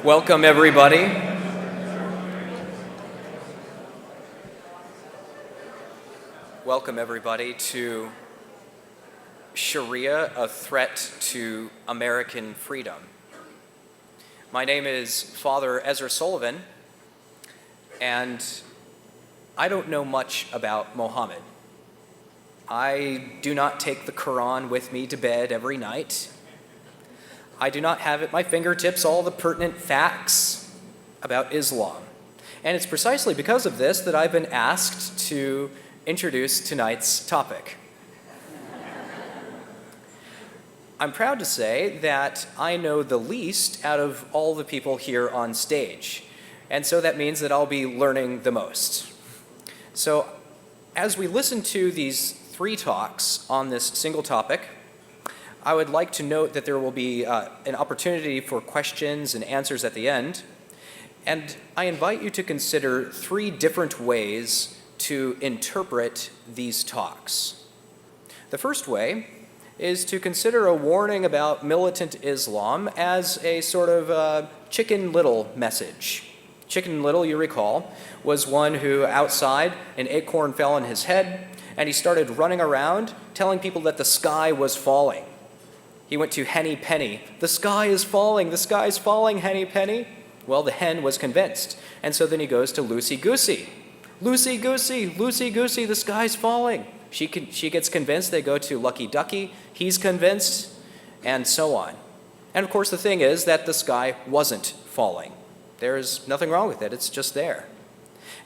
Welcome, everybody. Welcome, everybody, to Sharia, a threat to American freedom. My name is Father Ezra Sullivan, and I don't know much about Mohammed. I do not take the Quran with me to bed every night. I do not have at my fingertips all the pertinent facts about Islam. And it's precisely because of this that I've been asked to introduce tonight's topic. I'm proud to say that I know the least out of all the people here on stage. And so that means that I'll be learning the most. So as we listen to these three talks on this single topic, I would like to note that there will be an opportunity for questions and answers at the end. And I invite you to consider three different ways to interpret these talks. The first way is to consider a warning about militant Islam as a sort of Chicken Little message. Chicken Little, you recall, was one who outside an acorn fell on his head, and he started running around telling people that the sky was falling. He went to Henny Penny. The sky is falling, Henny Penny. Well, the hen was convinced. And so then he goes to Loosey Goosey. Loosey Goosey, the sky's falling. She gets convinced. They go to Lucky Ducky. He's convinced, and so on. And of course, the thing is that the sky wasn't falling. There's nothing wrong with it. It's just there.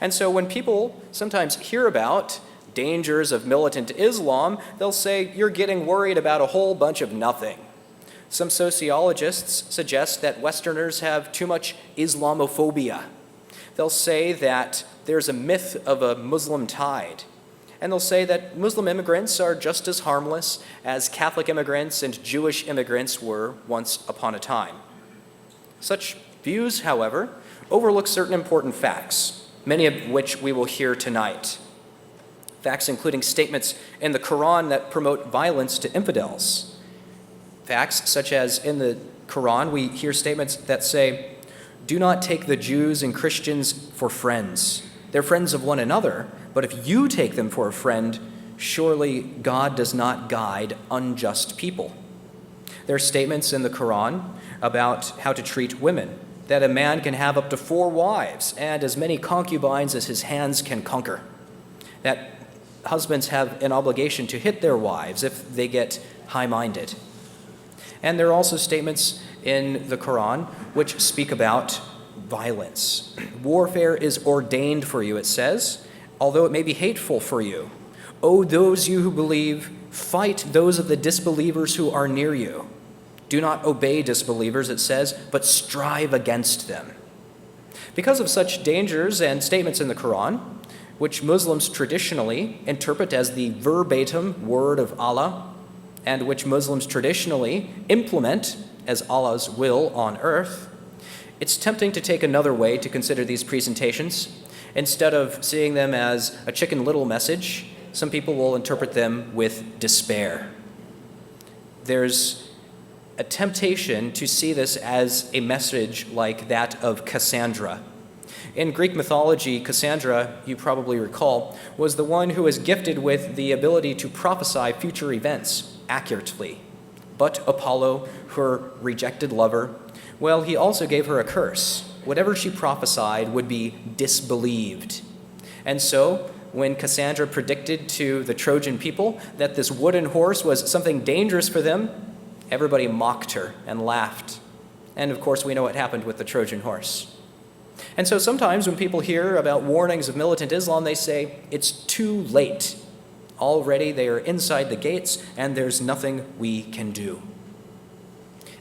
And so when people sometimes hear about dangers of militant Islam, they'll say, you're getting worried about a whole bunch of nothing. Some sociologists suggest that Westerners have too much Islamophobia. They'll say that there's a myth of a Muslim tide. And they'll say that Muslim immigrants are just as harmless as Catholic immigrants and Jewish immigrants were once upon a time. Such views, however, overlook certain important facts, many of which we will hear tonight. Facts including statements in the Quran that promote violence to infidels. Facts such as in the Quran, we hear statements that say, do not take the Jews and Christians for friends. They're friends of one another, but if you take them for a friend, surely God does not guide unjust people. There are statements in the Quran about how to treat women, that a man can have up to 4 wives and as many concubines as his hands can conquer. That husbands have an obligation to hit their wives if they get high-minded. And there are also statements in the Quran which speak about violence. Warfare is ordained for you, it says, although it may be hateful for you. O those you who believe, fight those of the disbelievers who are near you. Do not obey disbelievers, it says, but strive against them. Because of such dangers and statements in the Quran, which Muslims traditionally interpret as the verbatim word of Allah, and which Muslims traditionally implement as Allah's will on earth, it's tempting to take another way to consider these presentations. Instead of seeing them as a Chicken Little message, some people will interpret them with despair. There's a temptation to see this as a message like that of Cassandra. In Greek mythology, Cassandra, you probably recall, was the one who was gifted with the ability to prophesy future events accurately. But Apollo, her rejected lover, well, he also gave her a curse. Whatever she prophesied would be disbelieved. And so, when Cassandra predicted to the Trojan people that this wooden horse was something dangerous for them, everybody mocked her and laughed. And of course, we know what happened with the Trojan horse. And so sometimes when people hear about warnings of militant Islam, they say, it's too late. Already they are inside the gates, and there's nothing we can do.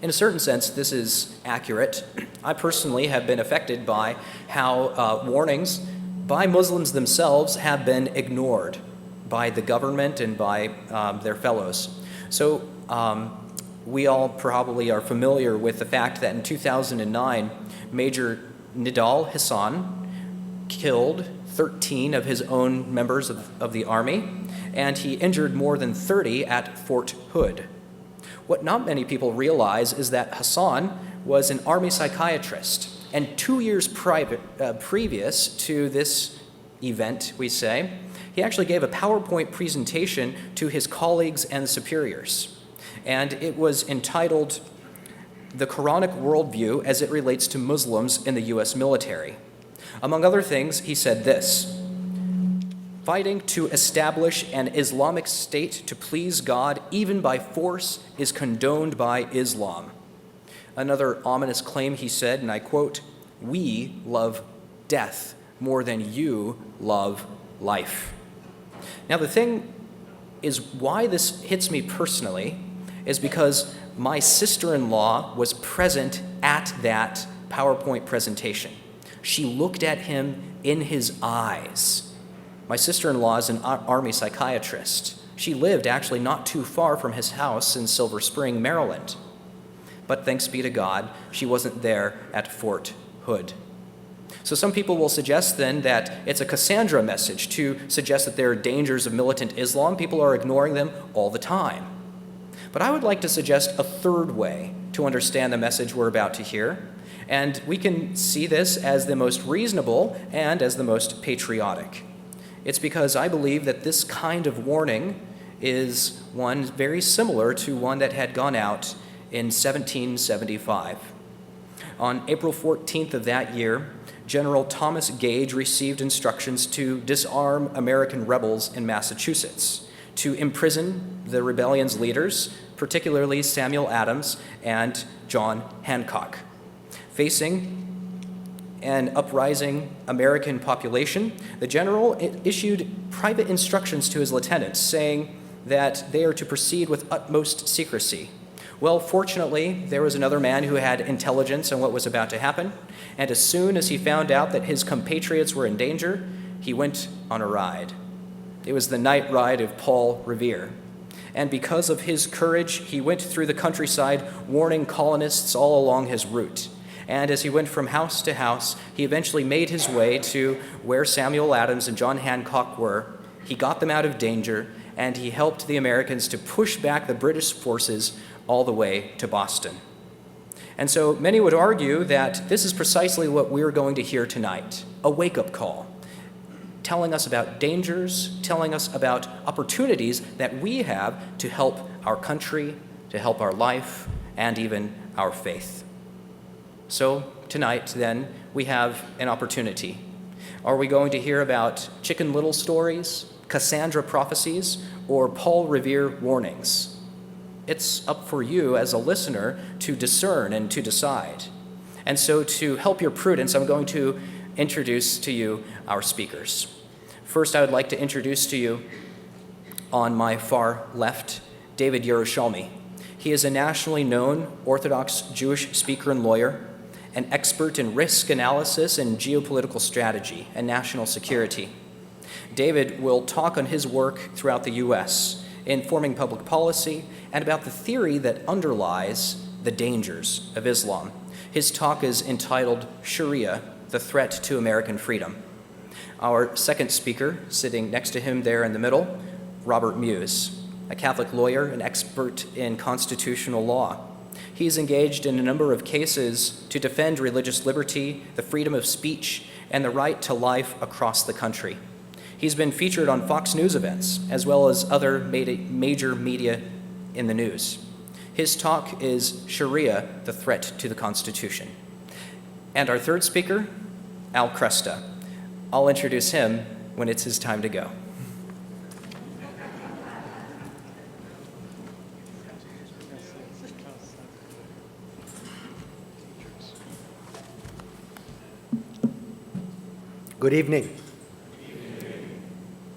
In a certain sense, this is accurate. I personally have been affected by how warnings by Muslims themselves have been ignored by the government and by their fellows. So we all probably are familiar with the fact that in 2009, Major Nidal Hassan killed 13 of his own members of the army, and he injured more than 30 at Fort Hood. What not many people realize is that Hassan was an Army psychiatrist, and 2 years previous to this event, we say, he actually gave a PowerPoint presentation to his colleagues and superiors, and it was entitled "The Quranic Worldview as It Relates to Muslims in the U.S. Military." Among other things, he said this: "Fighting to establish an Islamic state to please God, even by force, is condoned by Islam." Another ominous claim he said, and I quote, "We love death more than you love life." Now the thing is, why this hits me personally is because my sister-in-law was present at that PowerPoint presentation. She looked at him in his eyes. My sister-in-law is an Army psychiatrist. She lived actually not too far from his house in Silver Spring, Maryland. But thanks be to God, she wasn't there at Fort Hood. So some people will suggest then that it's a Cassandra message to suggest that there are dangers of militant Islam. People are ignoring them all the time. But I would like to suggest a third way to understand the message we're about to hear, and we can see this as the most reasonable and as the most patriotic. It's because I believe that this kind of warning is one very similar to one that had gone out in 1775. On April 14th of that year, General Thomas Gage received instructions to disarm American rebels in Massachusetts, to imprison the rebellion's leaders, particularly Samuel Adams and John Hancock. Facing an uprising American population, the general issued private instructions to his lieutenants, saying that they are to proceed with utmost secrecy. Well, fortunately, there was another man who had intelligence on what was about to happen, and as soon as he found out that his compatriots were in danger, he went on a ride. It was the night ride of Paul Revere. And because of his courage, he went through the countryside, warning colonists all along his route. And as he went from house to house, he eventually made his way to where Samuel Adams and John Hancock were. He got them out of danger, and he helped the Americans to push back the British forces all the way to Boston. And so many would argue that this is precisely what we're going to hear tonight, a wake-up call, telling us about dangers, telling us about opportunities that we have to help our country, to help our life, and even our faith. So tonight, then, we have an opportunity. Are we going to hear about Chicken Little stories, Cassandra prophecies, or Paul Revere warnings? It's up for you as a listener to discern and to decide. And so to help your prudence, I'm going to introduce to you our speakers. First, I would like to introduce to you, on my far left, David Yerushalmi. He is a nationally known Orthodox Jewish speaker and lawyer, an expert in risk analysis and geopolitical strategy and national security. David will talk on his work throughout the U.S. in forming public policy and about the theory that underlies the dangers of Islam. His talk is entitled Sharia, the Threat to American Freedom. Our second speaker, sitting next to him there in the middle, Robert Muise, a Catholic lawyer and expert in constitutional law. He's engaged in a number of cases to defend religious liberty, the freedom of speech, and the right to life across the country. He's been featured on Fox News events, as well as other major media in the news. His talk is Sharia, the Threat to the Constitution. And our third speaker, Al Cresta. I'll introduce him when it's his time to go. Good evening.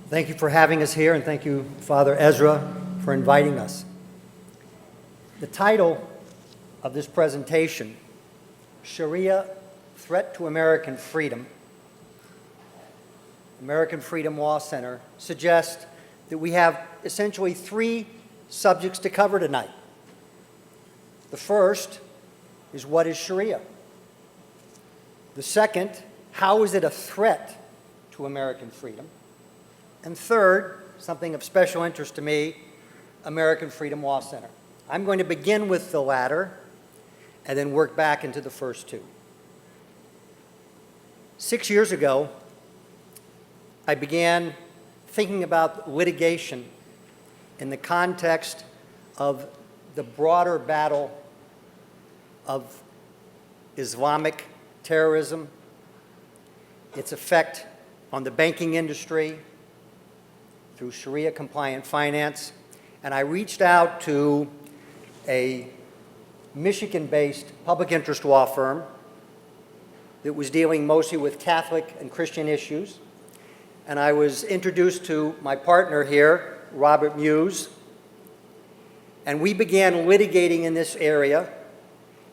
Thank you for having us here, and thank you, Father Ezra, for inviting us. The title of this presentation, Sharia, Threat to American Freedom, American Freedom Law Center, suggests that we have essentially three subjects to cover tonight. The first is, what is Sharia? The second, how is it a threat to American freedom? And third, something of special interest to me, American Freedom Law Center. I'm going to begin with the latter and then work back into the first two. 6 years ago, I began thinking about litigation in the context of the broader battle of Islamic terrorism, its effect on the banking industry through Sharia-compliant finance, and I reached out to a Michigan-based public interest law firm that was dealing mostly with Catholic and Christian issues, and I was introduced to my partner here, Robert Muise, and we began litigating in this area,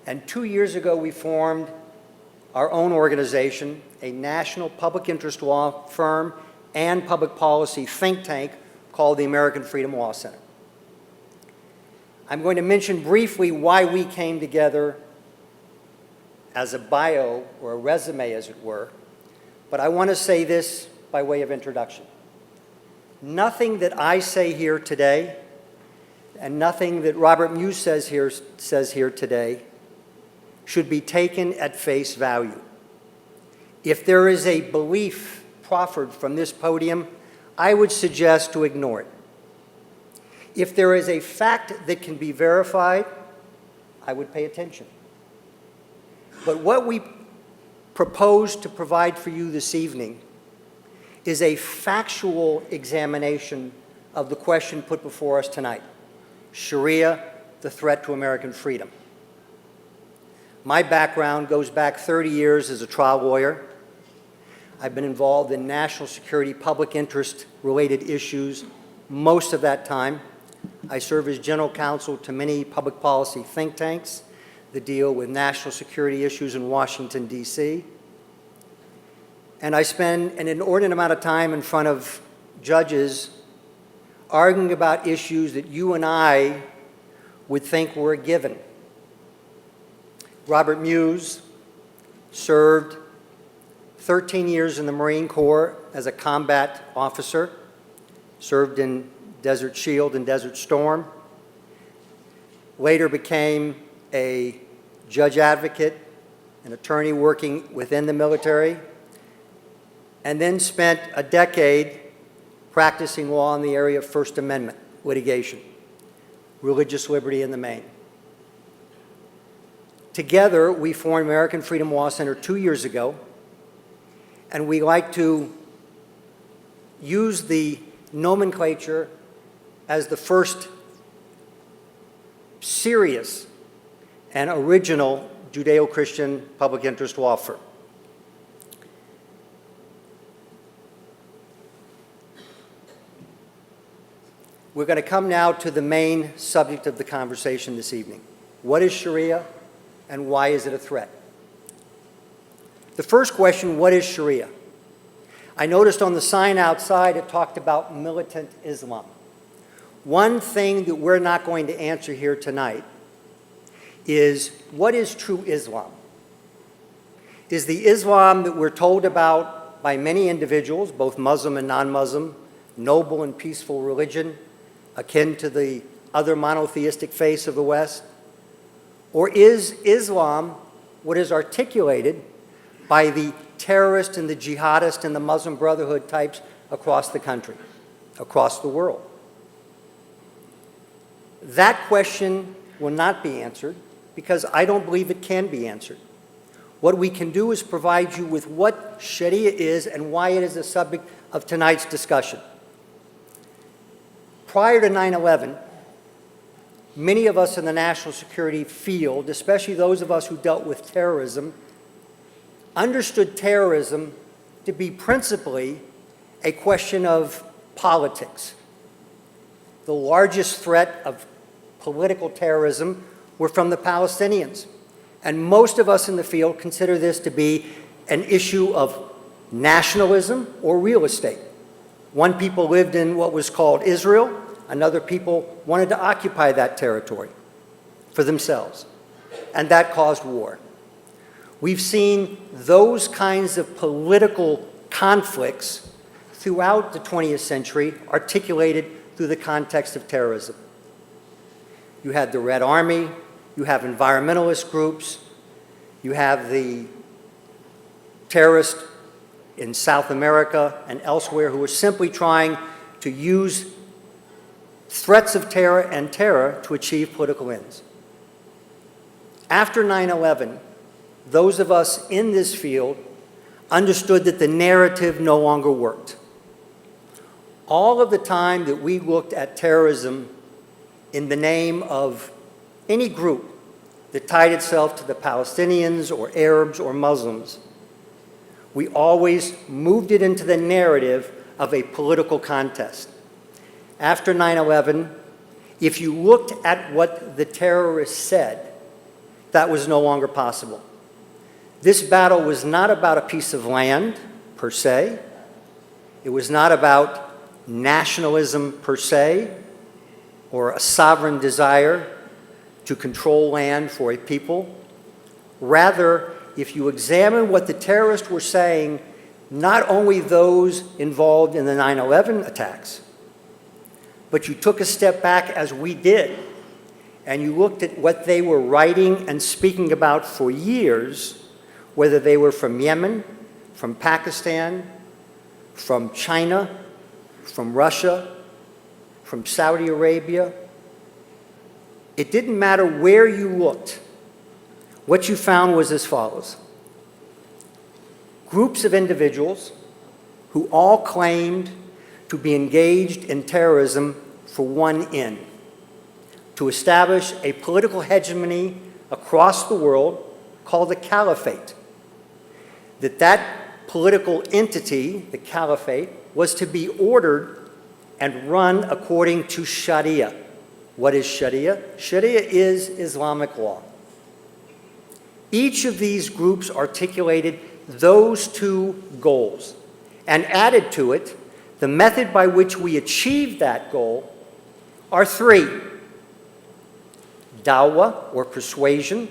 and 2 years ago we formed our own organization, a national public interest law firm and public policy think tank called the American Freedom Law Center. I'm going to mention briefly why we came together as a bio or a resume, as it were, but I want to say this by way of introduction. Nothing that I say here today and nothing that Robert Muise says here today should be taken at face value. If there is a belief proffered from this podium, I would suggest to ignore it. If there is a fact that can be verified, I would pay attention. But what we propose to provide for you this evening is a factual examination of the question put before us tonight: Sharia, the threat to American freedom. My background goes back 30 years as a trial lawyer. I've been involved in national security, public interest related issues most of that time. I serve as general counsel to many public policy think tanks that deal with national security issues in Washington, D.C. And I spend an inordinate amount of time in front of judges arguing about issues that you and I would think were a given. Robert Muise served 13 years in the Marine Corps as a combat officer, served in Desert Shield and Desert Storm, later became a judge advocate, an attorney working within the military, and then spent a decade practicing law in the area of First Amendment litigation, religious liberty in the main. Together, we formed American Freedom Law Center 2 years ago, and we like to use the nomenclature as the first serious and original Judeo-Christian public interest law firm. We're going to come now to the main subject of the conversation this evening. What is Sharia and why is it a threat? The first question, what is Sharia? I noticed on the sign outside it talked about militant Islam. One thing that we're not going to answer here tonight is, what is true Islam? Is the Islam that we're told about by many individuals, both Muslim and non-Muslim, noble and peaceful religion, akin to the other monotheistic faiths of the West? Or is Islam what is articulated by the terrorist and the jihadist and the Muslim Brotherhood types across the country, across the world? That question will not be answered because I don't believe it can be answered. What we can do is provide you with what Sharia is and why it is the subject of tonight's discussion. Prior to 9/11, many of us in the national security field, especially those of us who dealt with terrorism, understood terrorism to be principally a question of politics. The largest threat of political terrorism were from the Palestinians. And most of us in the field consider this to be an issue of nationalism or real estate. One people lived in what was called Israel, another people wanted to occupy that territory for themselves, and that caused war. We've seen those kinds of political conflicts throughout the 20th century articulated through the context of terrorism. You had the Red Army, you have environmentalist groups, you have the terrorists in South America and elsewhere who are simply trying to use threats of terror and terror to achieve political ends. After 9/11, those of us in this field understood that the narrative no longer worked. All of the time that we looked at terrorism in the name of any group that tied itself to the Palestinians or Arabs or Muslims, we always moved it into the narrative of a political contest. After 9/11, if you looked at what the terrorists said, that was no longer possible. This battle was not about a piece of land, per se. It was not about nationalism, per se, or a sovereign desire to control land for a people. Rather, if you examine what the terrorists were saying, not only those involved in the 9/11 attacks, but you took a step back, as we did, and you looked at what they were writing and speaking about for years, whether they were from Yemen, from Pakistan, from China, from Russia, from Saudi Arabia. It didn't matter where you looked. What you found was as follows. Groups of individuals who all claimed to be engaged in terrorism for one end, to establish a political hegemony across the world called the caliphate. That political entity, the caliphate, was to be ordered and run according to Sharia. What is Sharia? Sharia is Islamic law. Each of these groups articulated those two goals and added to it the method by which we achieve that goal are three. Dawah, or persuasion.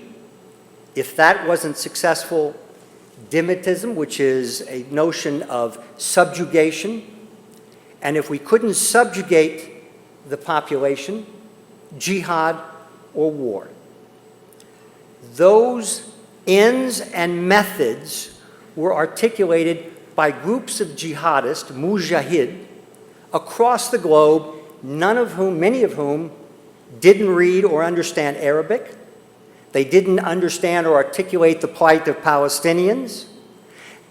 If that wasn't successful, Dhimmitism, which is a notion of subjugation. And if we couldn't subjugate the population, jihad or war. Those ends and methods were articulated by groups of jihadists, mujahid, across the globe, many of whom didn't read or understand Arabic. They didn't understand or articulate the plight of Palestinians.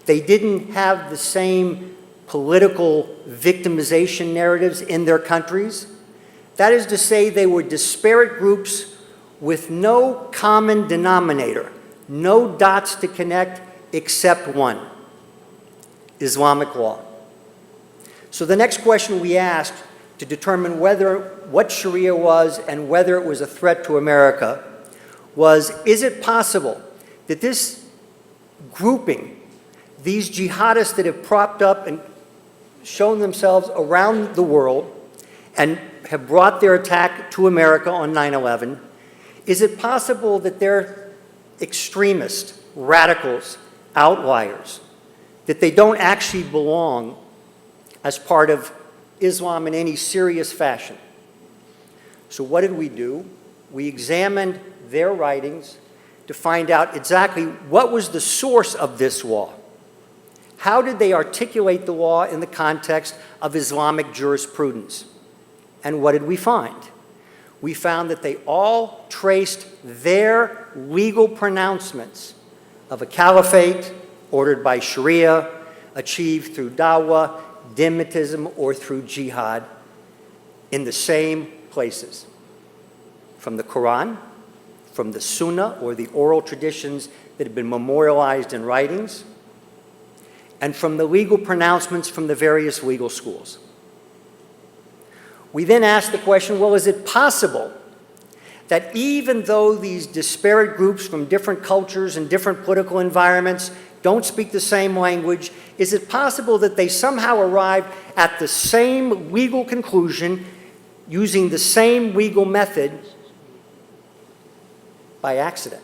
They didn't have the same political victimization narratives in their countries. That is to say, they were disparate groups with no common denominator, no dots to connect except one: Islamic law. So the next question we asked to determine what Sharia was and whether it was a threat to America was, is it possible that this grouping, these jihadists that have propped up and shown themselves around the world and have brought their attack to America on 9/11, is it possible that they're extremists, radicals, outliers, that they don't actually belong as part of Islam in any serious fashion? So what did we do? We examined their writings to find out exactly what was the source of this law. How did they articulate the law in the context of Islamic jurisprudence? And what did we find? We found that they all traced their legal pronouncements of a caliphate ordered by Sharia, achieved through dawah, dhimmitism, or through jihad in the same places. From the Quran, from the Sunnah, or the oral traditions that have been memorialized in writings, and from the legal pronouncements from the various legal schools. We then asked the question, well, is it possible that even though these disparate groups from different cultures and different political environments don't speak the same language, is it possible that they somehow arrived at the same legal conclusion using the same legal method by accident?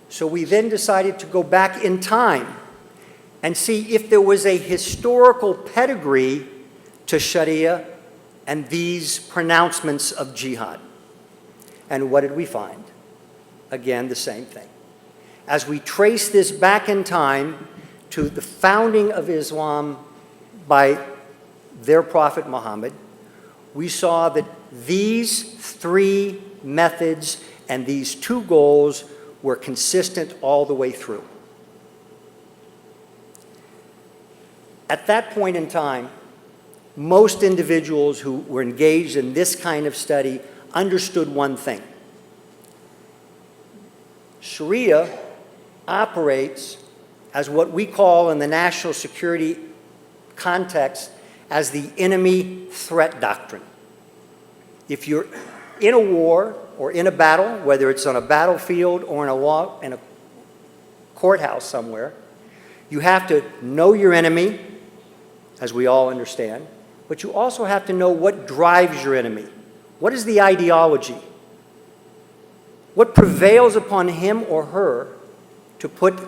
So we then decided to go back in time and see if there was a historical pedigree to Sharia and these pronouncements of jihad. And what did we find? Again, the same thing. As we trace this back in time to the founding of Islam by their prophet Muhammad, we saw that these three methods and these two goals were consistent all the way through. At that point in time, most individuals who were engaged in this kind of study understood one thing. Sharia operates as what we call in the national security context as the enemy threat doctrine. If you're in a war or in a battle, whether it's on a battlefield or in a courthouse somewhere, you have to know your enemy, as we all understand, but you also have to know what drives your enemy. What is the ideology? What prevails upon him or her to put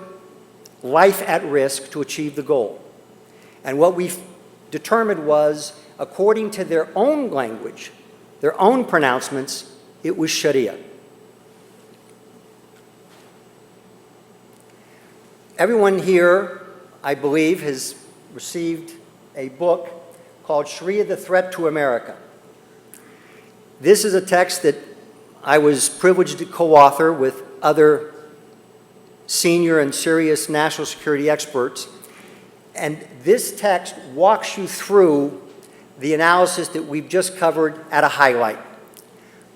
life at risk to achieve the goal? And what we determined was, according to their own language, their own pronouncements, it was Sharia. Everyone here, I believe, has received a book called Sharia, the Threat to America. This is a text that I was privileged to co-author with other senior and serious national security experts. And this text walks you through the analysis that we've just covered at a highlight.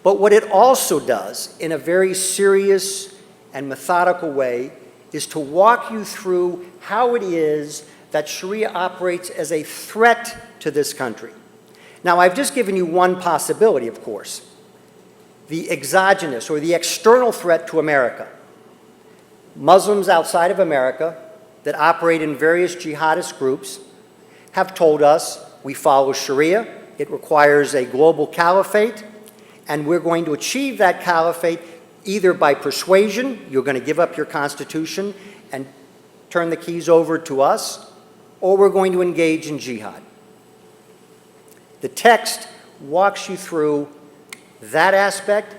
But what it also does, in a very serious and methodical way, is to walk you through how it is that Sharia operates as a threat to this country. Now, I've just given you one possibility, of course. The exogenous or the external threat to America. Muslims outside of America that operate in various jihadist groups have told us we follow Sharia, it requires a global caliphate, and we're going to achieve that caliphate either by persuasion, you're going to give up your constitution and turn the keys over to us, or we're going to engage in jihad. The text walks you through that aspect,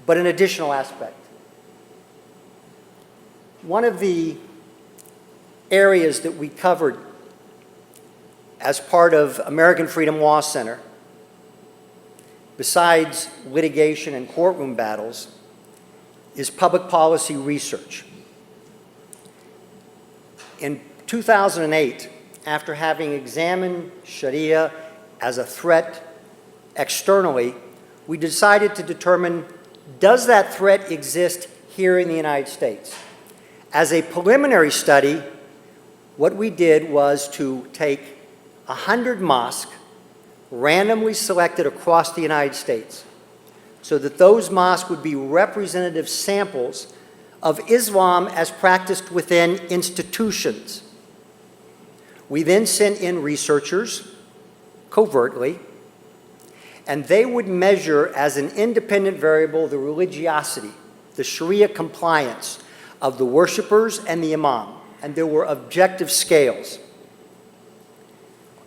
but an additional aspect. One of the areas that we covered as part of American Freedom Law Center, besides litigation and courtroom battles, is public policy research. In 2008, after having examined Sharia as a threat externally, we decided to determine, does that threat exist here in the United States? As a preliminary study, what we did was to take 100 mosques randomly selected across the United States so that those mosques would be representative samples of Islam as practiced within institutions. We then sent in researchers covertly, and they would measure as an independent variable the religiosity, the Sharia compliance of the worshipers and the imam, and there were objective scales.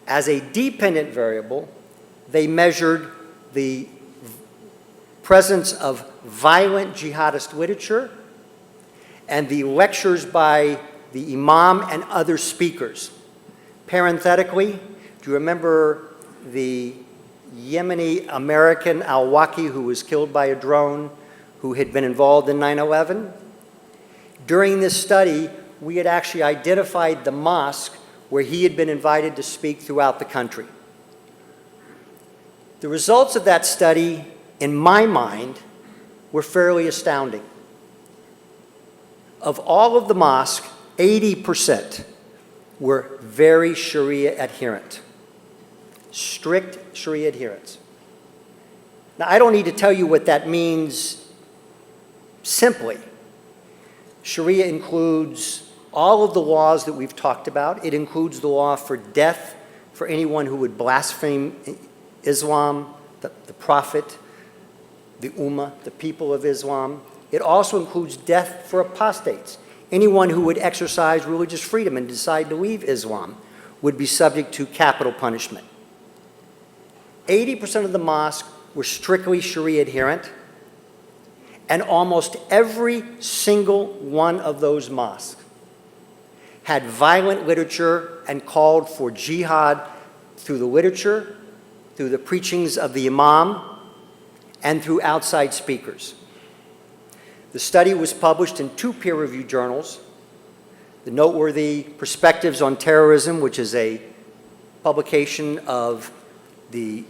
As a dependent variable, they measured the presence of violent jihadist literature and the lectures by the imam and other speakers. Parenthetically, do you remember the Yemeni American al-Waki who was killed by a drone who had been involved in 9/11? During this study, we had actually identified the mosque where he had been invited to speak throughout the country. The results of that study, in my mind, were fairly astounding. Of all of the mosques, 80% were very Sharia adherent, strict Sharia adherence. Now, I don't need to tell you what that means simply. Sharia includes all of the laws that we've talked about. It includes the law for death for anyone who would blaspheme Islam, the Prophet, the Ummah, the people of Islam. It also includes death for apostates. Anyone who would exercise religious freedom and decide to leave Islam would be subject to capital punishment. 80% of the mosques were strictly Sharia adherent, And almost every single one of those mosques had violent literature and called for jihad through the literature, through the preachings of the imam, and through outside speakers. The study was published in 2 peer-reviewed journals, the noteworthy Perspectives on Terrorism, which is a publication of the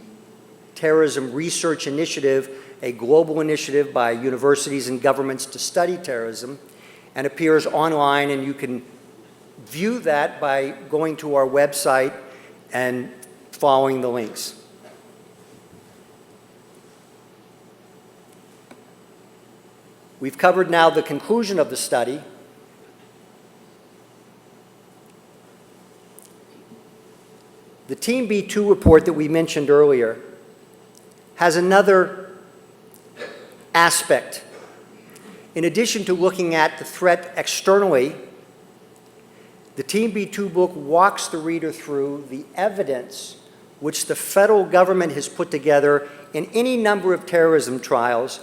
Terrorism Research Initiative, a global initiative by universities and governments to study terrorism, and appears online, and you can view that by going to our website and following the links. We've covered now the conclusion of the study. The Team B2 report that we mentioned earlier has another aspect. In addition to looking at the threat externally, the Team B2 book walks the reader through the evidence which the federal government has put together in any number of terrorism trials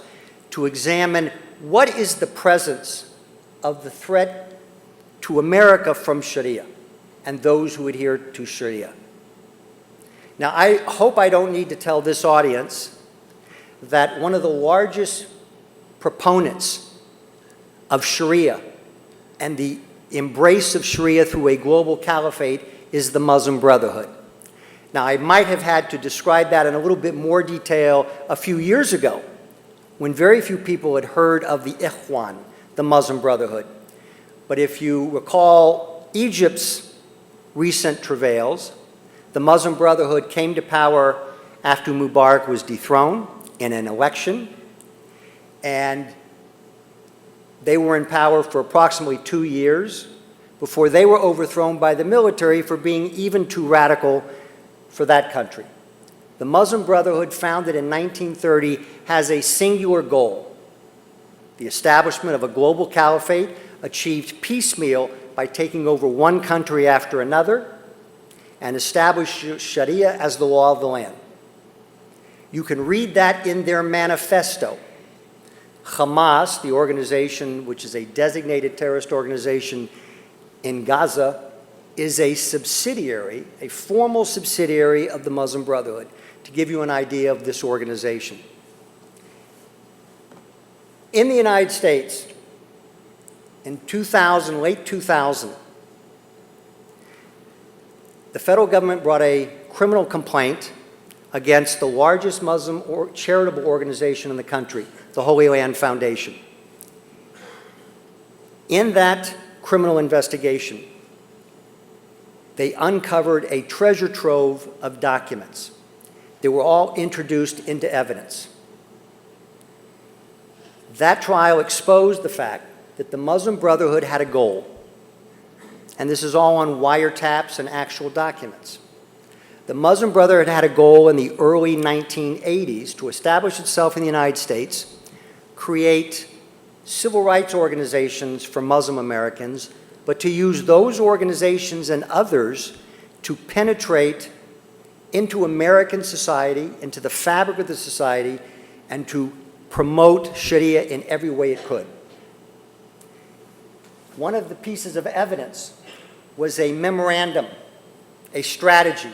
to examine what is the presence of the threat to America from Sharia and those who adhere to Sharia. Now, I hope I don't need to tell this audience that one of the largest proponents of Sharia and the embrace of Sharia through a global caliphate is the Muslim Brotherhood. Now, I might have had to describe that in a little bit more detail a few years ago, when very few people had heard of the Ikhwan, the Muslim Brotherhood. But if you recall Egypt's recent travails, the Muslim Brotherhood came to power after Mubarak was dethroned in an election, and they were in power for approximately 2 years before they were overthrown by the military for being even too radical for that country. The Muslim Brotherhood, founded in 1930, has a singular goal: the establishment of a global caliphate achieved piecemeal by taking over one country after another and establish Sharia as the law of the land. You can read that in their manifesto. Hamas, the organization which is a designated terrorist organization in Gaza, is a subsidiary, a formal subsidiary of the Muslim Brotherhood, to give you an idea of this organization. In the United States, in 2000, late 2000, the federal government brought a criminal complaint against the largest Muslim charitable organization in the country, the Holy Land Foundation. In that criminal investigation, they uncovered a treasure trove of documents. They were all introduced into evidence. That trial exposed the fact that the Muslim Brotherhood had a goal, and this is all on wiretaps and actual documents. The Muslim Brotherhood had a goal in the early 1980s to establish itself in the United States, create civil rights organizations for Muslim Americans, but to use those organizations and others to penetrate into American society, into the fabric of the society, and to promote Sharia in every way it could. One of the pieces of evidence was a memorandum, a strategy.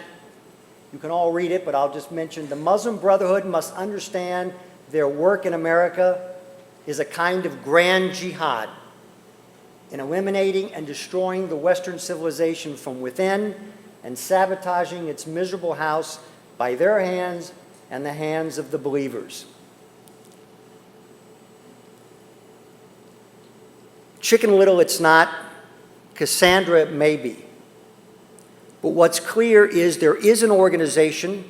You can all read it, but I'll just mention the Muslim Brotherhood must understand their work in America is a kind of grand jihad in eliminating and destroying the Western civilization from within and sabotaging its miserable house by their hands and the hands of the believers. Chicken Little it's not, Cassandra it may be. But what's clear is there is an organization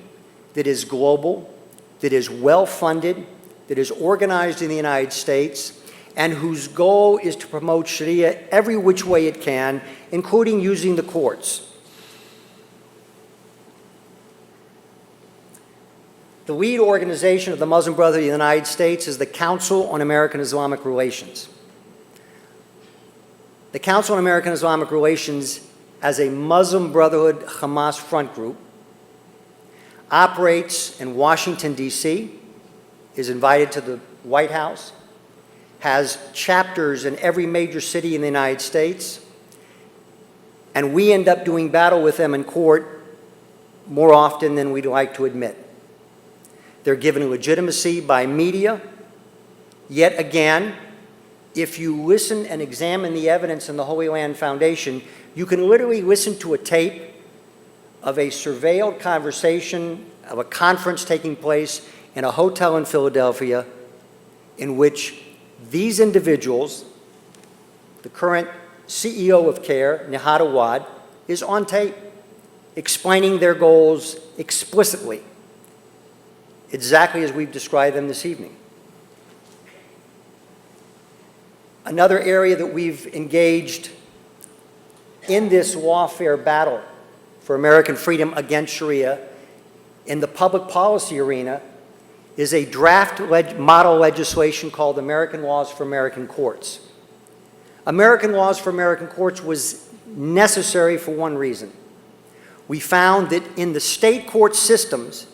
that is global, that is well-funded, that is organized in the United States, and whose goal is to promote Sharia every which way it can, including using the courts. The lead organization of the Muslim Brotherhood of the United States is the Council on American-Islamic Relations. The Council on American-Islamic Relations, as a Muslim Brotherhood Hamas front group, operates in Washington, D.C., is invited to the White House, has chapters in every major city in the United States, and we end up doing battle with them in court more often than we'd like to admit. They're given legitimacy by media. Yet again, if you listen and examine the evidence in the Holy Land Foundation, you can literally listen to a tape of a surveilled conversation of a conference taking place in a hotel in Philadelphia in which these individuals, the current CEO of CARE, Nihad Awad, is on tape explaining their goals explicitly, exactly as we've described them this evening. Another area that we've engaged in this lawfare battle for American freedom against Sharia in the public policy arena is a draft model legislation called American Laws for American Courts. American Laws for American Courts was necessary for one reason. We found that in the state court systems,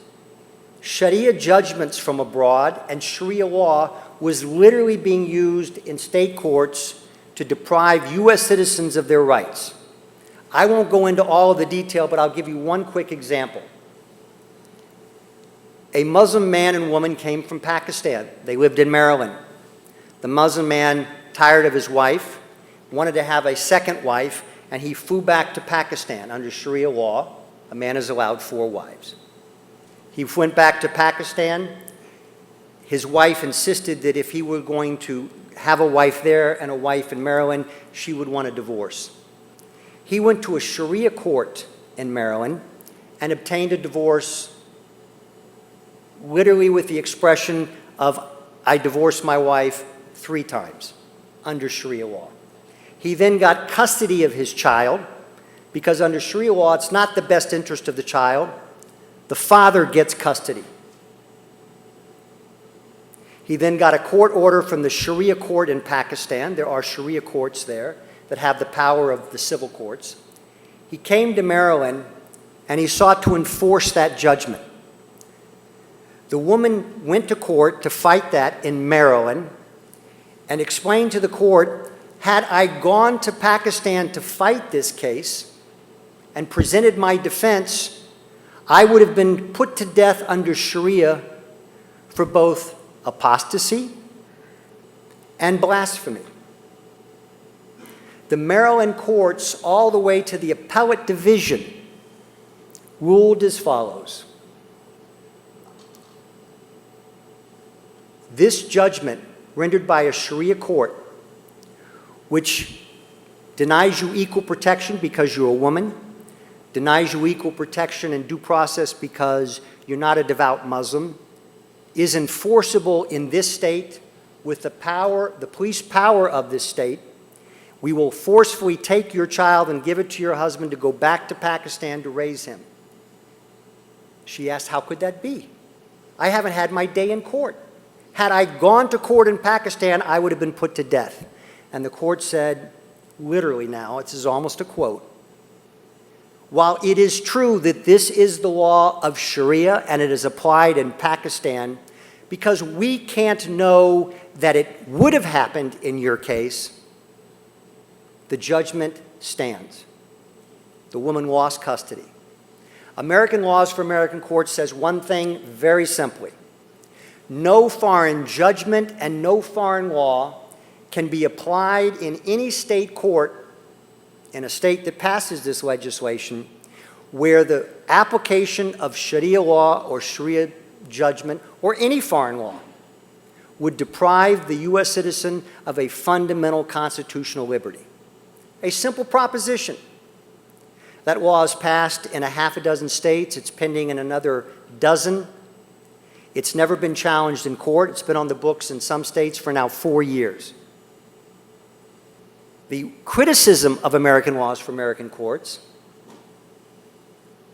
Sharia judgments from abroad and Sharia law was literally being used in state courts to deprive U.S. citizens of their rights. I won't go into all of the detail, but I'll give you one quick example. A Muslim man and woman came from Pakistan. They lived in Maryland. The Muslim man, tired of his wife, wanted to have a second wife, and he flew back to Pakistan. Under Sharia law, a man is allowed 4 wives. He went back to Pakistan. His wife insisted that if he were going to have a wife there and a wife in Maryland, she would want a divorce. He went to a Sharia court in Maryland and obtained a divorce literally with the expression of, I divorced my wife 3 times under Sharia law. He then got custody of his child because under Sharia law, it's not the best interest of the child. The father gets custody. He then got a court order from the Sharia court in Pakistan. There are Sharia courts there that have the power of the civil courts. He came to Maryland and he sought to enforce that judgment. The woman went to court to fight that in Maryland and explained to the court, had I gone to Pakistan to fight this case and presented my defense, I would have been put to death under Sharia for both apostasy and blasphemy. The Maryland courts, all the way to the appellate division, ruled as follows. This judgment rendered by a Sharia court, which denies you equal protection because you're a woman, denies you equal protection and due process because you're not a devout Muslim, is enforceable in this state with the power, the police power of this state. We will forcefully take your child and give it to your husband to go back to Pakistan to raise him. She asked, how could that be? I haven't had my day in court. Had I gone to court in Pakistan, I would have been put to death. And the court said, literally now, this is almost a quote, while it is true that this is the law of Sharia and it is applied in Pakistan, because we can't know that it would have happened in your case, the judgment stands. The woman lost custody. American Laws for American Courts says one thing very simply. No foreign judgment and no foreign law can be applied in any state court in a state that passes this legislation where the application of Sharia law or Sharia judgment or any foreign law would deprive the U.S. citizen of a fundamental constitutional liberty. A simple proposition. That law is passed in a half a dozen states. It's pending in another dozen. It's never been challenged in court. It's been on the books in some states for now 4 years. The criticism of American Laws for American Courts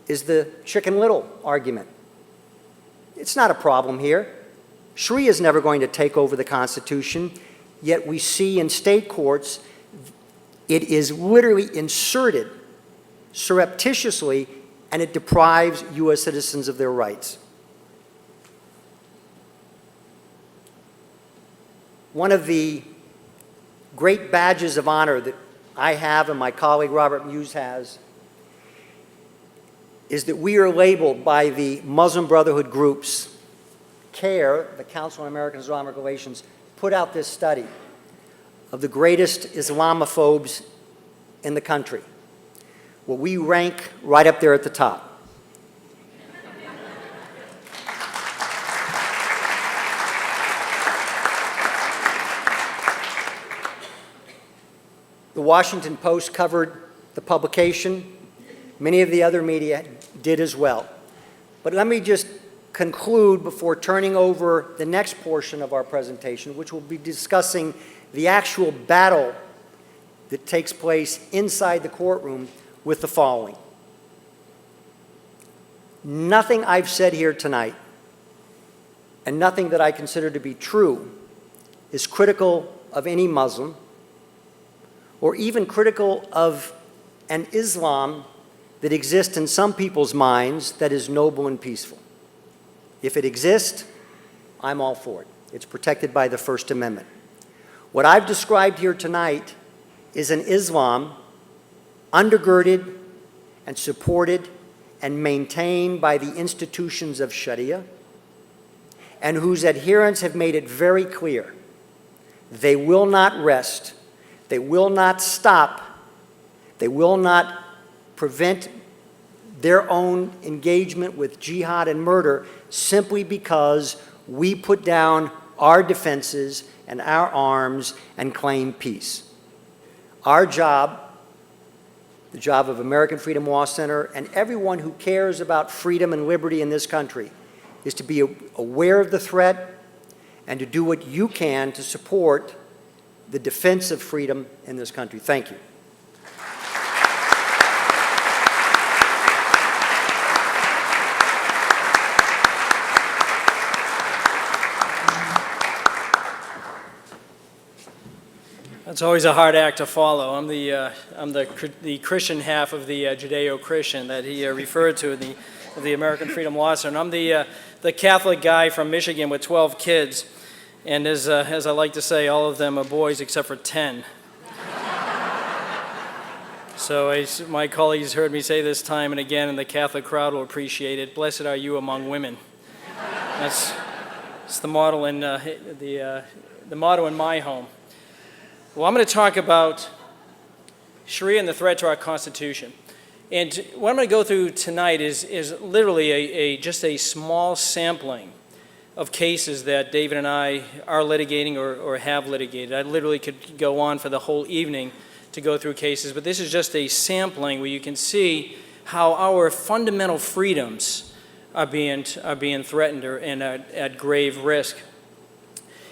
is the Chicken Little argument. It's not a problem here. Sharia is never going to take over the Constitution, yet we see in state courts it is literally inserted surreptitiously, and it deprives U.S. citizens of their rights. One of the great badges of honor that I have and my colleague Robert Muise has is that we are labeled by the Muslim Brotherhood groups. CARE, the Council on American-Islamic Relations, put out this study of the greatest Islamophobes in the country. Well, we rank right up there at the top. The Washington Post covered the publication. Many of the other media did as well. But let me just conclude before turning over the next portion of our presentation, which will be discussing the actual battle that takes place inside the courtroom, with the following. Nothing I've said here tonight, and nothing that I consider to be true, is critical of any Muslim, or even critical of an Islam that exists in some people's minds that is noble and peaceful. If it exists, I'm all for it. It's protected by the First Amendment. What I've described here tonight is an Islam undergirded and supported and maintained by the institutions of Sharia, and whose adherents have made it very clear they will not rest, they will not stop, they will not prevent their own engagement with jihad and murder simply because we put down our defenses and our arms and claim peace. Our job, the job of American Freedom Law Center and everyone who cares about freedom and liberty in this country, is to be aware of the threat and to do what you can to support the defense of freedom in this country. Thank you. It's always a hard act to follow. I'm the Christian half of the Judeo-Christian that he referred to in the American Freedom Law Center. I'm the Catholic guy from Michigan with 12 kids, and as I like to say, all of them are boys except for 10. So my colleagues heard me say this time and again, and the Catholic crowd will appreciate it. Blessed are you among women. That's the motto in the motto in my home. Well, I'm going to talk about Sharia and the threat to our Constitution. And what I'm going to go through tonight is literally just a small sampling of cases that David and I are litigating or have litigated. I literally could go on for the whole evening to go through cases, but this is just a sampling where you can see how our fundamental freedoms are being threatened and are at grave risk.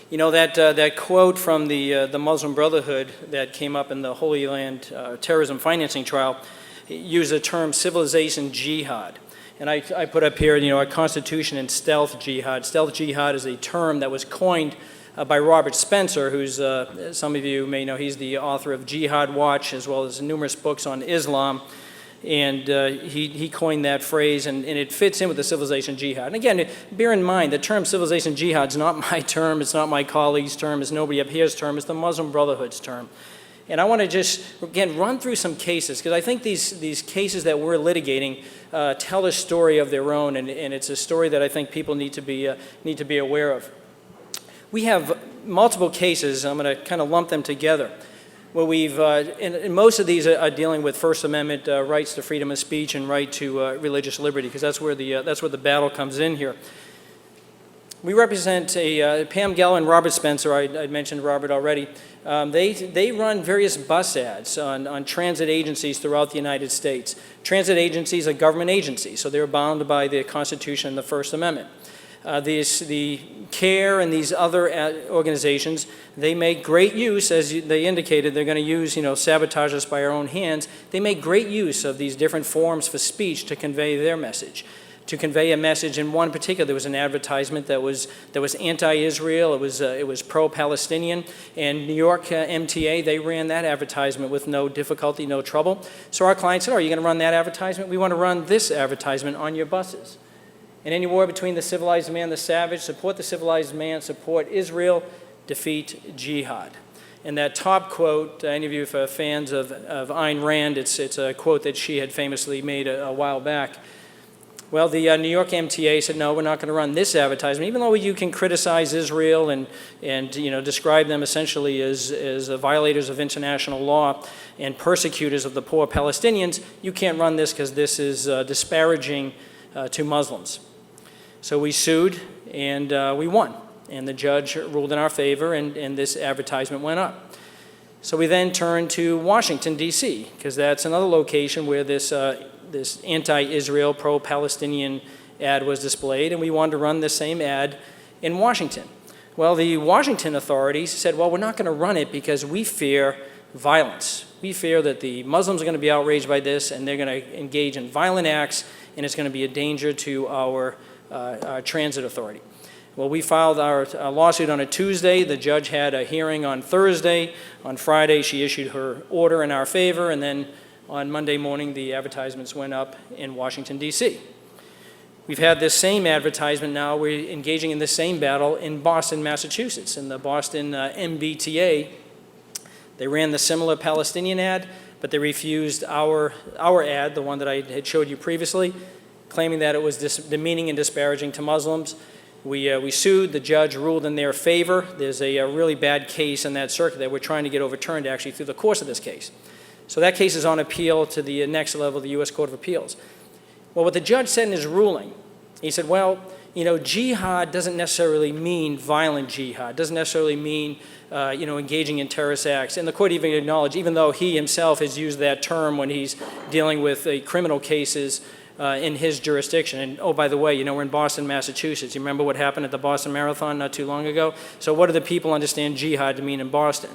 You know, that quote from the Muslim Brotherhood that came up in the Holy Land terrorism financing trial used the term civilization jihad. And I put up here, you know, our Constitution and stealth jihad. Stealth jihad is a term that was coined by Robert Spencer, who's, some of you may know, he's the author of Jihad Watch, as well as numerous books on Islam. And he coined that phrase, and it fits in with the civilization jihad. And again, bear in mind, the term civilization jihad is not my term, it's not my colleague's term, it's nobody up here's term, it's the Muslim Brotherhood's term. And I want to just, again, run through some cases, because I think these cases that we're litigating tell a story of their own, and it's a story that I think people need to be aware of. We have multiple cases, I'm going to kind of lump them together, where we've, and most of these are dealing with First Amendment rights to freedom of speech and right to religious liberty, because that's where the battle comes in here. We represent Pam Geller and Robert Spencer. I mentioned Robert already. They run various bus ads on transit agencies throughout the United States. Transit agencies are government agencies, so they're bound by the Constitution and the First Amendment. The CARE and these other organizations, they make great use, as they indicated, they're going to use, sabotage us by our own hands. They make great use of these different forms for speech to convey their message. To convey a message, in one particular, there was an advertisement that was anti-Israel, it was pro-Palestinian, and New York MTA, they ran that advertisement with no difficulty, no trouble. So our client said, are you going to run that advertisement? We want to run this advertisement on your buses. In any war between the civilized man and the savage, support the civilized man, support Israel, defeat jihad. And that top quote, any of you are fans of Ayn Rand, it's a quote that she had famously made a while back. Well, the New York MTA said, no, we're not going to run this advertisement, even though you can criticize Israel and describe them essentially as violators of international law and persecutors of the poor Palestinians. You can't run this because this is disparaging to Muslims. So we sued, and we won. And the judge ruled in our favor, and this advertisement went up. So we then turned to Washington, D.C., because that's another location where this anti-Israel, pro-Palestinian ad was displayed, and we wanted to run the same ad in Washington. Well, the Washington authorities said, well, we're not going to run it because we fear violence. We fear that the Muslims are going to be outraged by this, and they're going to engage in violent acts, and it's going to be a danger to our transit authority. Well, we filed our lawsuit on a Tuesday. The judge had a hearing on Thursday. On Friday, she issued her order in our favor, and then on Monday morning, the advertisements went up in Washington, D.C. We've had this same advertisement now. We're engaging in the same battle in Boston, Massachusetts. In the Boston MBTA, they ran the similar Palestinian ad, but they refused our ad, the one that I had showed you previously, claiming that it was demeaning and disparaging to Muslims. We sued. The judge ruled in their favor. There's a really bad case in that circuit that we're trying to get overturned actually through the course of this case. So that case is on appeal to the next level, the U.S. Court of Appeals. Well, what the judge said in his ruling, he said, well, jihad doesn't necessarily mean violent jihad, doesn't necessarily mean, engaging in terrorist acts. And the court even acknowledged, even though he himself has used that term when he's dealing with criminal cases in his jurisdiction. And oh, by the way, we're in Boston, Massachusetts. You remember what happened at the Boston Marathon not too long ago? So what do the people understand jihad to mean in Boston?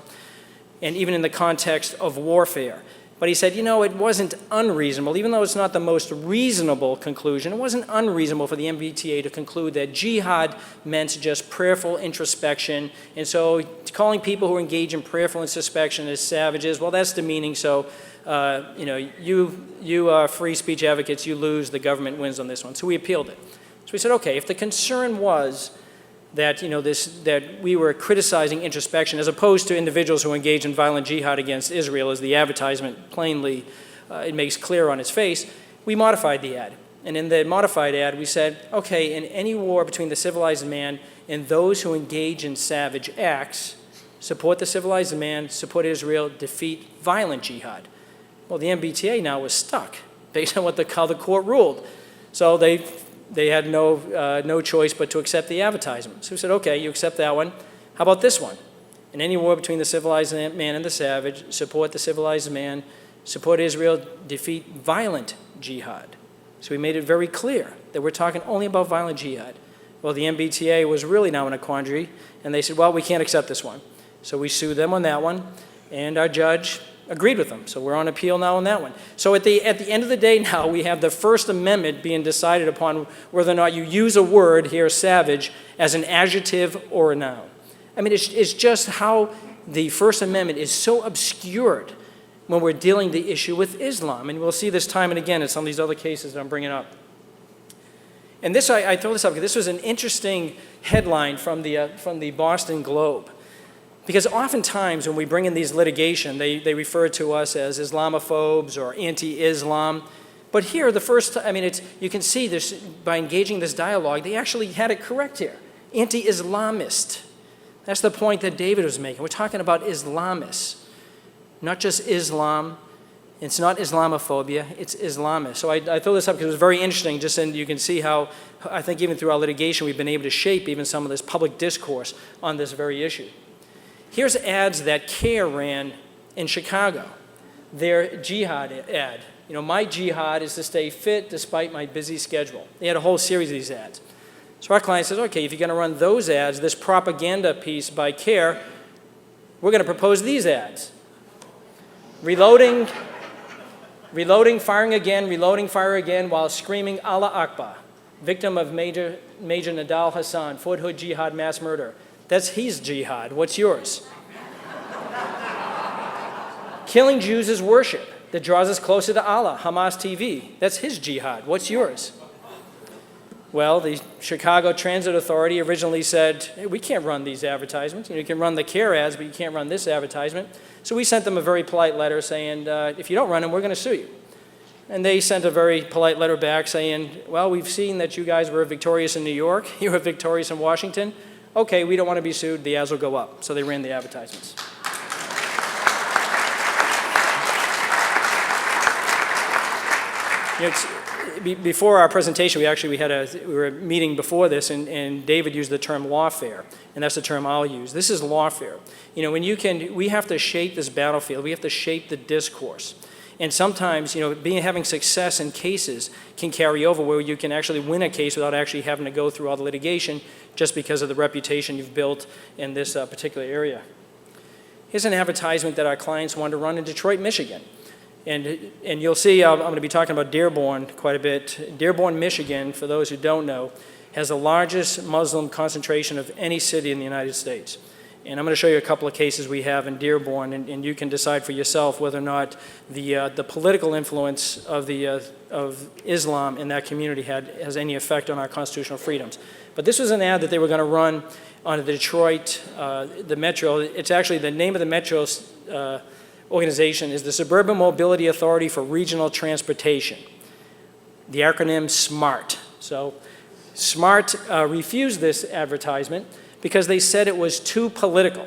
And even in the context of warfare. But he said, it wasn't unreasonable, even though it's not the most reasonable conclusion, it wasn't unreasonable for the MBTA to conclude that jihad meant just prayerful introspection. And so calling people who engage in prayerful introspection as savages, well, that's demeaning. So, you free speech advocates, you lose, the government wins on this one. So we appealed it. So we said, okay, if the concern was that, that we were criticizing introspection as opposed to individuals who engage in violent jihad against Israel, as the advertisement plainly, it makes clear on its face, we modified the ad. And in the modified ad, we said, okay, in any war between the civilized man and those who engage in savage acts, support the civilized man, support Israel, defeat violent jihad. Well, the MBTA now was stuck based on how the court ruled. So they had no choice but to accept the advertisement. So we said, okay, you accept that one. How about this one? In any war between the civilized man and the savage, support the civilized man, support Israel, defeat violent jihad. So we made it very clear that we're talking only about violent jihad. Well, the MBTA was really now in a quandary, and they said, well, we can't accept this one. So we sued them on that one, and our judge agreed with them. So we're on appeal now on that one. So at the end of the day now, we have the First Amendment being decided upon whether or not you use a word here, savage, as an adjective or a noun. I mean, it's just how the First Amendment is so obscured when we're dealing the issue with Islam. And we'll see this time and again in some of these other cases that I'm bringing up. And this, I throw this up because this was an interesting headline from the Boston Globe. Because oftentimes when we bring in these litigation, they refer to us as Islamophobes or anti-Islam. But here, you can see this by engaging this dialogue, they actually had it correct here. Anti-Islamist. That's the point that David was making. We're talking about Islamists, not just Islam. It's not Islamophobia, it's Islamist. So I throw this up because it was very interesting, you can see how, I think even through our litigation, we've been able to shape even some of this public discourse on this very issue. Here's ads that CARE ran in Chicago, their jihad ad. My jihad is to stay fit despite my busy schedule. They had a whole series of these ads. So our client says, okay, if you're going to run those ads, this propaganda piece by CARE, we're going to propose these ads. Reloading, firing again, reloading, fire again, while screaming Allah Akbar. Victim of Major Nadal Hassan, Fort Hood jihad mass murder. That's his jihad. What's yours? Killing Jews is worship that draws us closer to Allah. Hamas TV. That's his jihad. What's yours? Well, the Chicago Transit Authority originally said, hey, we can't run these advertisements. You can run the care ads, but you can't run this advertisement. So we sent them a very polite letter saying, if you don't run them, we're going to sue you. And they sent a very polite letter back saying, well, we've seen that you guys were victorious in New York. You were victorious in Washington. Okay, we don't want to be sued. The ads will go up. So they ran the advertisements. Before our presentation, we were meeting before this, and David used the term lawfare, and that's the term I'll use. This is lawfare. We have to shape this battlefield. We have to shape the discourse. And sometimes, having success in cases can carry over where you can actually win a case without actually having to go through all the litigation just because of the reputation you've built in this particular area. Here's an advertisement that our clients wanted to run in Detroit, Michigan. And you'll see, I'm going to be talking about Dearborn quite a bit. Dearborn, Michigan, for those who don't know, has the largest Muslim concentration of any city in the United States. And I'm going to show you a couple of cases we have in Dearborn, and you can decide for yourself whether or not the political influence of Islam in that community has any effect on our constitutional freedoms. But this was an ad that they were going to run on the Detroit, the Metro. It's actually the name of the Metro's organization is the Suburban Mobility Authority for Regional Transportation, the acronym SMART. So SMART refused this advertisement because they said it was too political,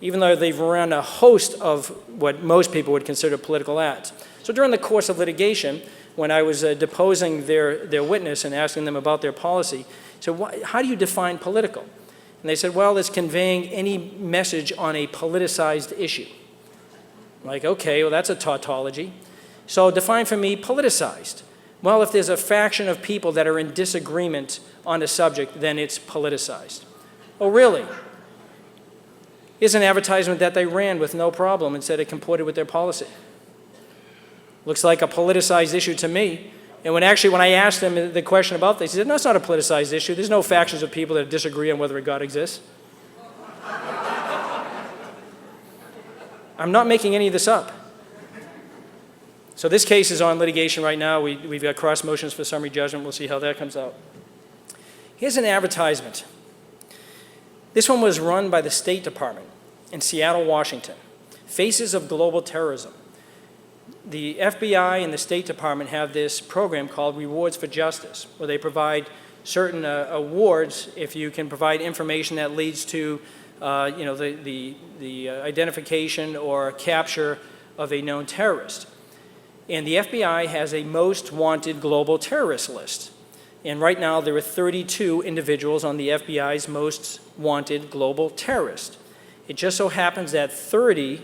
even though they've run a host of what most people would consider political ads. So during the course of litigation, when I was deposing their witness and asking them about their policy, so how do you define political? And they said, well, it's conveying any message on a politicized issue. I'm like, okay, well, that's a tautology. So define for me politicized. Well, if there's a faction of people that are in disagreement on a subject, then it's politicized. Oh, really? Here's an advertisement that they ran with no problem and said it comported with their policy. Looks like a politicized issue to me. And when I asked them the question about this, he said, no, it's not a politicized issue. There's no factions of people that disagree on whether a God exists. I'm not making any of this up. So this case is on litigation right now. We've got cross motions for summary judgment. We'll see how that comes out. Here's an advertisement. This one was run by the State Department in Seattle, Washington. Faces of Global Terrorism. The FBI and the State Department have this program called Rewards for Justice, where they provide certain awards if you can provide information that leads to the identification or capture of a known terrorist. And the FBI has a most wanted global terrorist list. And right now there are 32 individuals on the FBI's most wanted global terrorist. It just so happens that 30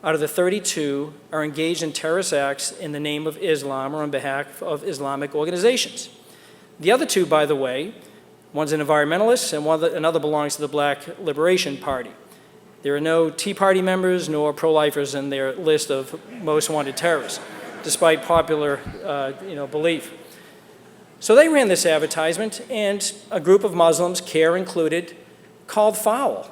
out of the 32 are engaged in terrorist acts in the name of Islam or on behalf of Islamic organizations. The other two, by the way, one's an environmentalist and another belongs to the Black Liberation Party. There are no Tea Party members nor pro-lifers in their list of most wanted terrorists, despite popular belief. So they ran this advertisement, and a group of Muslims, CARE included, called foul.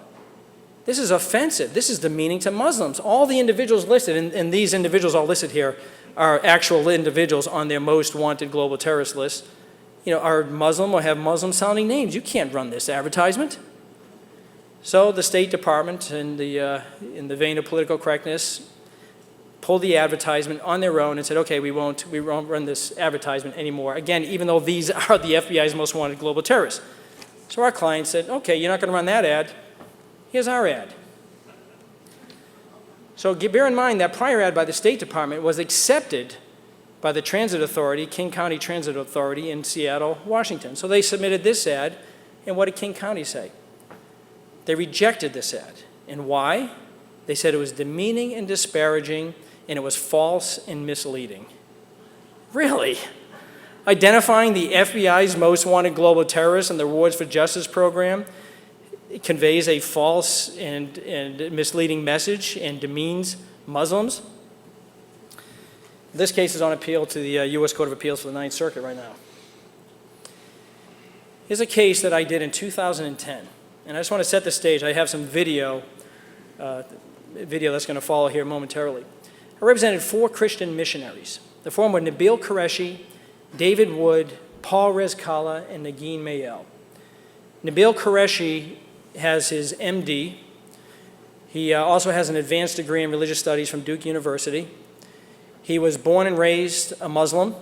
This is offensive. This is demeaning to Muslims. All the individuals listed, and these individuals all listed here are actual individuals on their most wanted global terrorist list, are Muslim or have Muslim-sounding names. You can't run this advertisement. So the State Department, in the vein of political correctness, pulled the advertisement on their own and said, okay, we won't run this advertisement anymore. Again, even though these are the FBI's most wanted global terrorists. So our client said, okay, you're not going to run that ad. Here's our ad. So bear in mind that prior ad by the State Department was accepted by the Transit Authority, King County Transit Authority in Seattle, Washington. So they submitted this ad, and what did King County say? They rejected this ad. And why? They said it was demeaning and disparaging, and it was false and misleading. Really? Identifying the FBI's most wanted global terrorists and the Rewards for Justice program conveys a false and misleading message and demeans Muslims. This case is on appeal to the U.S. Court of Appeals for the Ninth Circuit right now. Here's a case that I did in 2010, and I just want to set the stage. I have some video that's going to follow here momentarily. I represented 4 Christian missionaries. The four were Nabil Qureshi, David Wood, Paul Rezkala, and Nagin Mayel. Nabil Qureshi has his MD. He also has an advanced degree in religious studies from Duke University. He was born and raised a Muslim,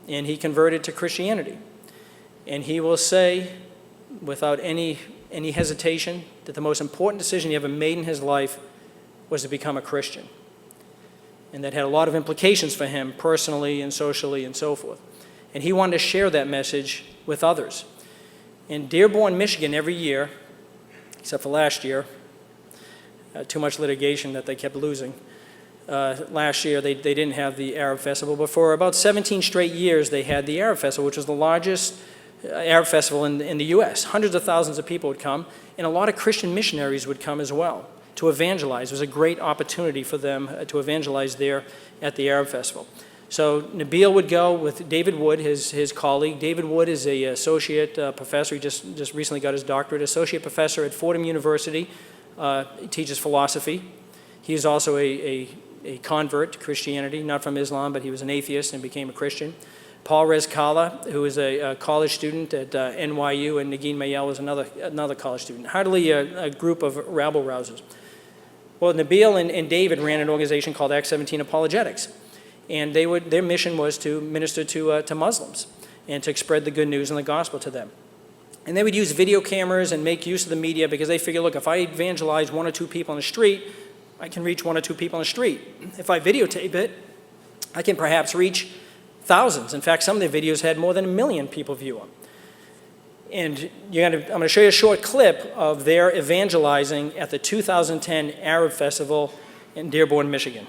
and he converted to Christianity. And he will say, without any hesitation, that the most important decision he ever made in his life was to become a Christian. And that had a lot of implications for him personally and socially and so forth. And he wanted to share that message with others. In Dearborn, Michigan, every year, except for last year, too much litigation that they kept losing. Last year, they didn't have the Arab Festival, but for about 17 straight years, they had the Arab Festival, which was the largest Arab festival in the U.S. Hundreds of thousands of people would come, and a lot of Christian missionaries would come as well to evangelize. It was a great opportunity for them to evangelize there at the Arab Festival. So Nabil would go with David Wood, his colleague. David Wood is an associate professor. He just recently got his doctorate. Associate professor at Fordham University. He teaches philosophy. He is also a convert to Christianity, not from Islam, but he was an atheist and became a Christian. Paul Rezkala, who is a college student at NYU, and Nagin Mayel was another college student. Hardly a group of rabble-rousers. Well, Nabil and David ran an organization called Act 17 Apologetics. And their mission was to minister to Muslims and to spread the good news and the gospel to them. And they would use video cameras and make use of the media because they figure, look, if I evangelize one or two people on the street, I can reach one or two people on the street. If I videotape it, I can perhaps reach thousands. In fact, some of their videos had more than 1 million people view them. And I'm going to show you a short clip of their evangelizing at the 2010 Arab Festival in Dearborn, Michigan.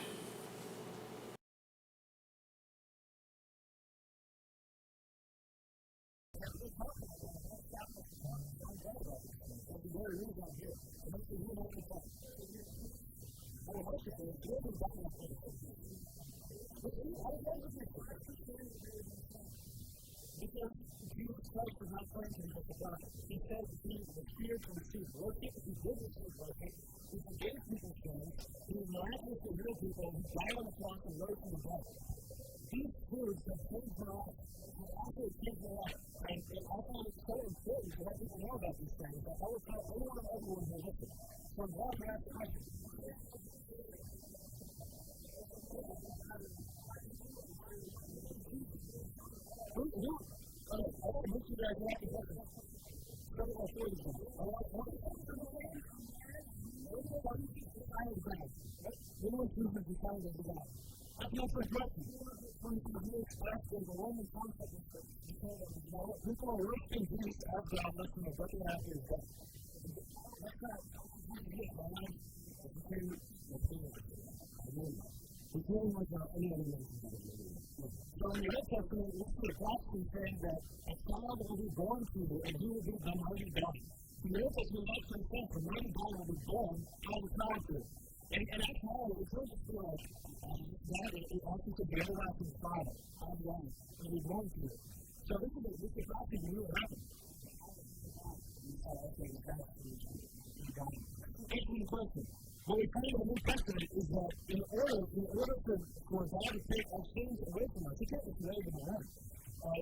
What we find in the New Testament is that in order for God to take our sins away from us, He can't just lay them alone.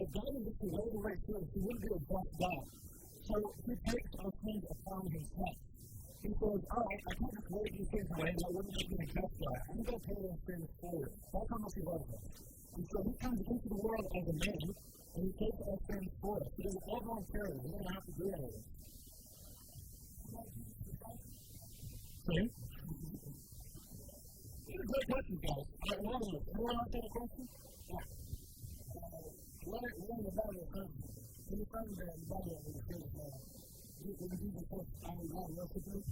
If God was just to lay them away from us, He wouldn't be a just God. So He takes our sins upon Himself. He says, all right, I can't just lay these sins away, that wouldn't make me a just God. I'm going to pay those sins forward. That's how much He loves us. And so He comes into the world as a man, and He takes our sins for us. It is all voluntary. We don't have to do any of it. See? These are great questions, guys. Anyone answer the question? Yeah. What is the value of family? Can you find the value of the faith? When people talk about God worshiping?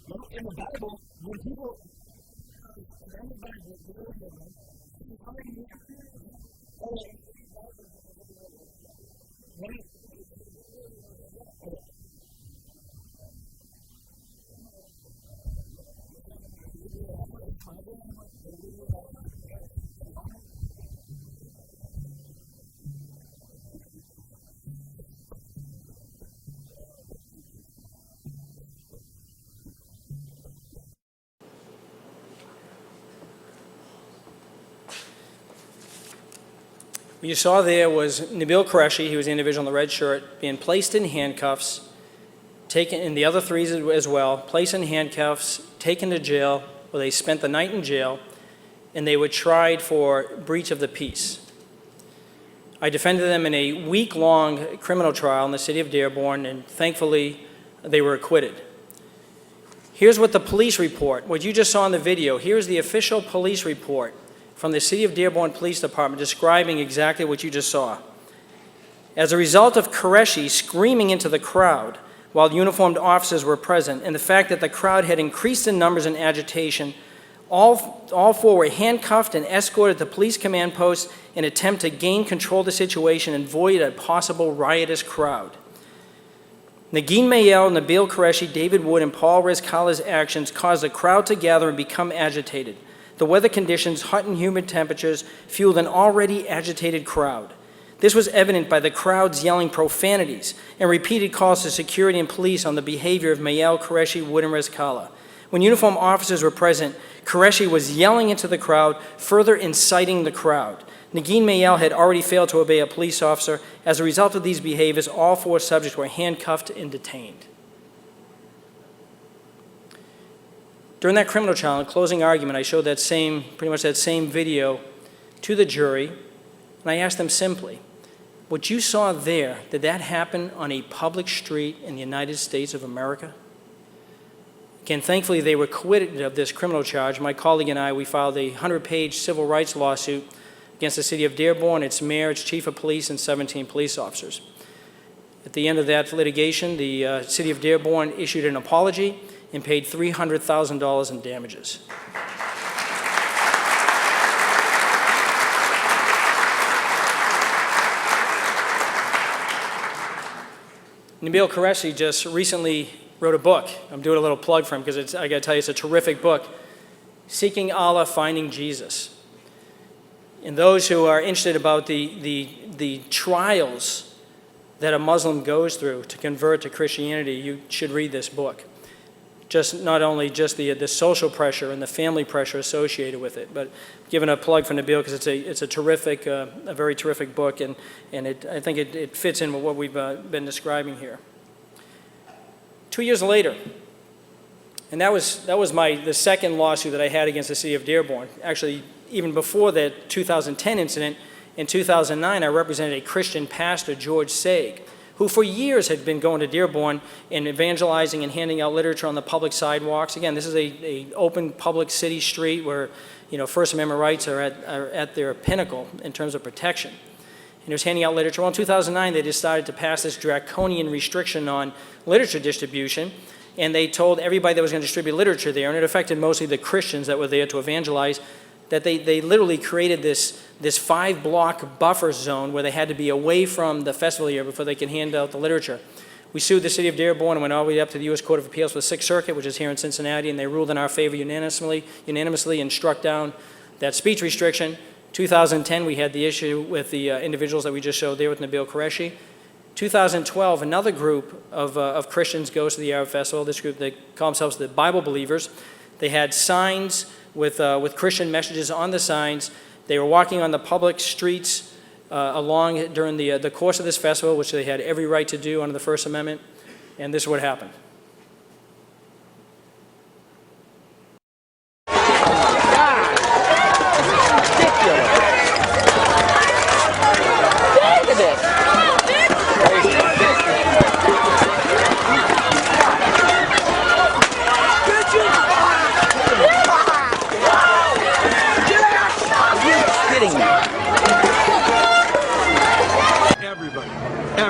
Well, in the Bible, when people in the Bible, the word of God, how many What you saw there was Nabil Qureshi, he was the individual in the red shirt, being placed in handcuffs, taken, and the other three as well, placed in handcuffs, taken to jail, where they spent the night in jail, and they were tried for breach of the peace. I defended them in a week-long criminal trial in the city of Dearborn, and thankfully, they were acquitted. Here's what the police report, what you just saw in the video, here's the official police report from the City of Dearborn Police Department describing exactly what you just saw. As a result of Qureshi screaming into the crowd while uniformed officers were present, and the fact that the crowd had increased in numbers and agitation, all four were handcuffed and escorted to police command posts in an attempt to gain control of the situation and avoid a possible riotous crowd. Negin Mayel, Nabil Qureshi, David Wood, and Paul Rizkala's actions caused the crowd to gather and become agitated. The weather conditions, hot and humid temperatures, fueled an already agitated crowd. This was evident by the crowds yelling profanities and repeated calls to security and police on the behavior of Mayel, Qureshi, Wood, and Rizkala. When uniformed officers were present, Qureshi was yelling into the crowd, further inciting the crowd. Negin Mayel had already failed to obey a police officer. As a result of these behaviors, all four subjects were handcuffed and detained. During that criminal trial, in closing argument, I showed pretty much that same video to the jury, and I asked them simply, what you saw there, did that happen on a public street in the United States of America? Again, thankfully, they were acquitted of this criminal charge. My colleague and I, we filed a 100-page civil rights lawsuit against the city of Dearborn, its mayor, its chief of police, and 17 police officers. At the end of that litigation, the city of Dearborn issued an apology and paid $300,000 in damages. Nabil Qureshi just recently wrote a book. I'm doing a little plug for him because I got to tell you, it's a terrific book, Seeking Allah, Finding Jesus. And those who are interested about the trials that a Muslim goes through to convert to Christianity, you should read this book. Not only the social pressure and the family pressure associated with it, but giving a plug for Nabil because it's a terrific, a very terrific book, and I think it fits in with what we've been describing here. 2 years later, and that was the second lawsuit that I had against the city of Dearborn. Actually, even before that 2010 incident, in 2009, I represented a Christian pastor, George Saig, who for years had been going to Dearborn and evangelizing and handing out literature on the public sidewalks. Again, this is an open public city street where, First Amendment rights are at their pinnacle in terms of protection. And he was handing out literature. Well, in 2009, they decided to pass this draconian restriction on literature distribution, and they told everybody that was going to distribute literature there, and it affected mostly the Christians that were there to evangelize, that they literally created this 5-block buffer zone where they had to be away from the festival area before they could hand out the literature. We sued the city of Dearborn and went all the way up to the U.S. Court of Appeals for the Sixth Circuit, which is here in Cincinnati, and they ruled in our favor unanimously and struck down that speech restriction. 2010, we had the issue with the individuals that we just showed there with Nabil Qureshi. 2012, another group of Christians goes to the Arab Festival. This group, they call themselves the Bible Believers. They had signs with Christian messages on the signs. They were walking on the public streets during the course of this festival, which they had every right to do under the First Amendment, and this is what happened.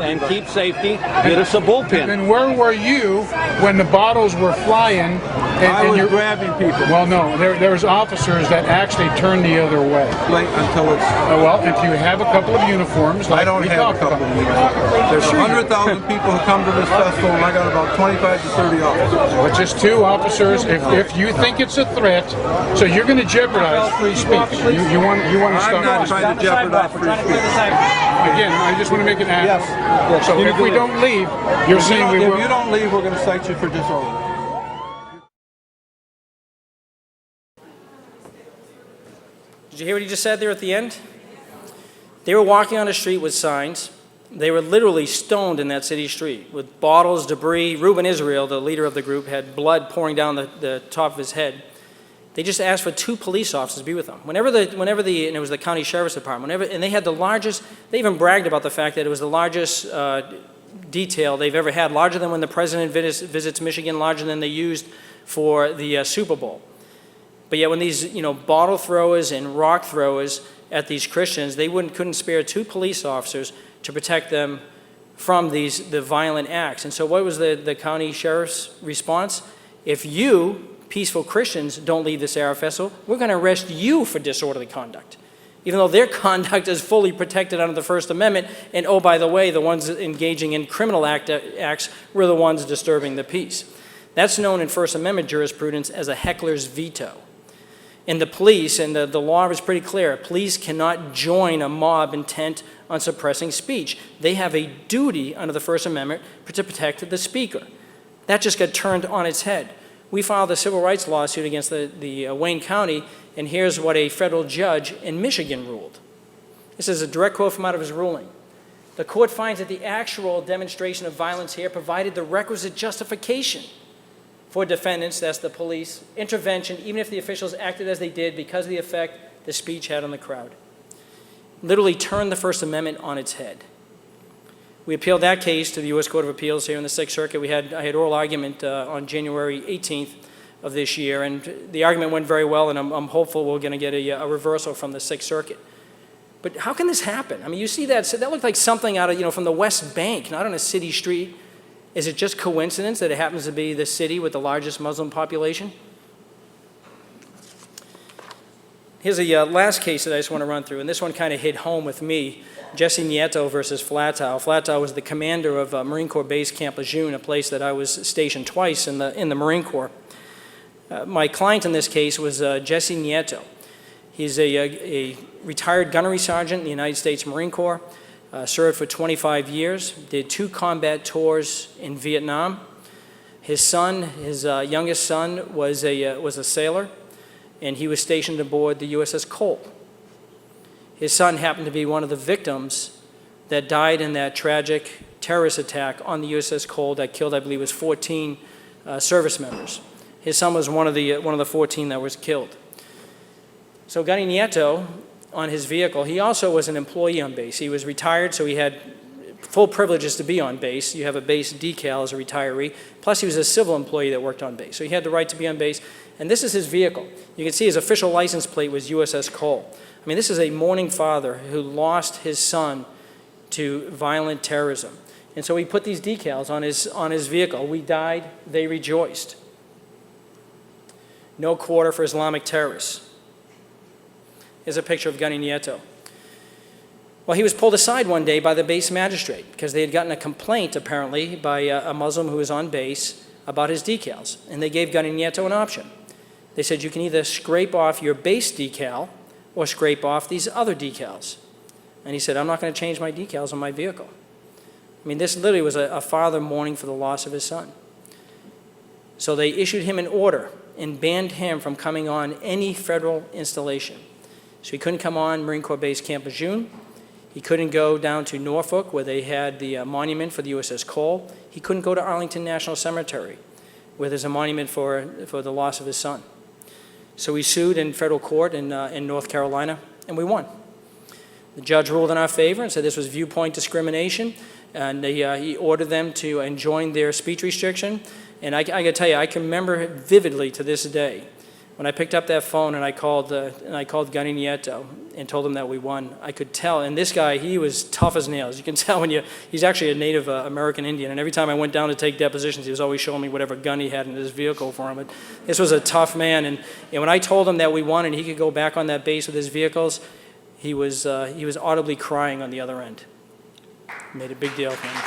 And keep safety, get us a bullpen. And where were you when the bottles were flying? I was grabbing people. Well, no, there was officers that actually turned the other way. Wait until it's... Well, if you have a couple of uniforms, like I don't have a couple of uniforms. There's 100,000 people who come to this festival, and I got about 25 to 30 officers. But just 2 officers. If you think it's a threat, so you're going to jeopardize free speech. You want to stop. I'm not trying to jeopardize free speech. Again, I just want to make it happen. Yes. So if we don't leave, you're saying we will. If you don't leave, we're going to cite you for disorder. Did you hear what he just said there at the end? They were walking on the street with signs. They were literally stoned in that city street with bottles, debris. Reuben Israel, the leader of the group, had blood pouring down the top of his head. They just asked for 2 police officers to be with them. And it was the county sheriff's department, and they had the largest, they even bragged about the fact that it was the largest detail they've ever had, larger than when the president visits Michigan, larger than they used for the Super Bowl. But yet when these, bottle throwers and rock throwers at these Christians, they couldn't spare 2 police officers to protect them from the violent acts. And so what was the county sheriff's response? If you, peaceful Christians, don't leave this Arab festival, we're going to arrest you for disorderly conduct, even though their conduct is fully protected under the First Amendment. And oh, by the way, the ones engaging in criminal acts were the ones disturbing the peace. That's known in First Amendment jurisprudence as a heckler's veto. And the police, and the law is pretty clear, police cannot join a mob intent on suppressing speech. They have a duty under the First Amendment to protect the speaker. That just got turned on its head. We filed a civil rights lawsuit against the Wayne County, and here's what a federal judge in Michigan ruled. This is a direct quote from out of his ruling. The court finds that the actual demonstration of violence here provided the requisite justification for defendants, that's the police, intervention, even if the officials acted as they did because of the effect the speech had on the crowd. Literally turned the First Amendment on its head. We appealed that case to the U.S. Court of Appeals here in the Sixth Circuit. I had oral argument on January 18th of this year, and the argument went very well, and I'm hopeful we're going to get a reversal from the Sixth Circuit. But how can this happen? I mean, you see that looked like something out of, from the West Bank, not on a city street. Is it just coincidence that it happens to be the city with the largest Muslim population? Here's a last case that I just want to run through, and this one kind of hit home with me. Jesse Nieto versus Flatow. Flatow was the commander of Marine Corps Base Camp Lejeune, a place that I was stationed twice in the Marine Corps. My client in this case was Jesse Nieto. He's a retired gunnery sergeant in the United States Marine Corps, served for 25 years, did 2 combat tours in Vietnam. His son, his youngest son, was a sailor, and he was stationed aboard the USS Cole. His son happened to be one of the victims that died in that tragic terrorist attack on the USS Cole that killed, I believe, 14 service members. His son was one of the 14 that was killed. So Gunny Nieto, on his vehicle, he also was an employee on base. He was retired, so he had full privileges to be on base. You have a base decal as a retiree. Plus, he was a civil employee that worked on base, so he had the right to be on base. And this is his vehicle. You can see his official license plate was USS Cole. I mean, this is a mourning father who lost his son to violent terrorism. And so he put these decals on his vehicle. We died, they rejoiced. No quarter for Islamic terrorists. Here's a picture of Gunny Nieto. Well, he was pulled aside one day by the base magistrate because they had gotten a complaint, apparently, by a Muslim who was on base about his decals. And they gave Gunny Nieto an option. They said, you can either scrape off your base decal or scrape off these other decals. And he said, I'm not going to change my decals on my vehicle. I mean, this literally was a father mourning for the loss of his son. So they issued him an order and banned him from coming on any federal installation. So he couldn't come on Marine Corps Base Camp Lejeune. He couldn't go down to Norfolk, where they had the monument for the USS Cole. He couldn't go to Arlington National Cemetery, where there's a monument for the loss of his son. So we sued in federal court in North Carolina, and we won. The judge ruled in our favor and said this was viewpoint discrimination, and he ordered them to enjoin their speech restriction. And I got to tell you, I can remember vividly to this day when I picked up that phone and I called Gunny Nieto and told him that we won. I could tell, and this guy, he was tough as nails. You can tell he's actually a native American Indian, and every time I went down to take depositions, he was always showing me whatever gun he had in his vehicle for him. But this was a tough man, and when I told him that we won and he could go back on that base with his vehicles, he was audibly crying on the other end. Made a big deal for him.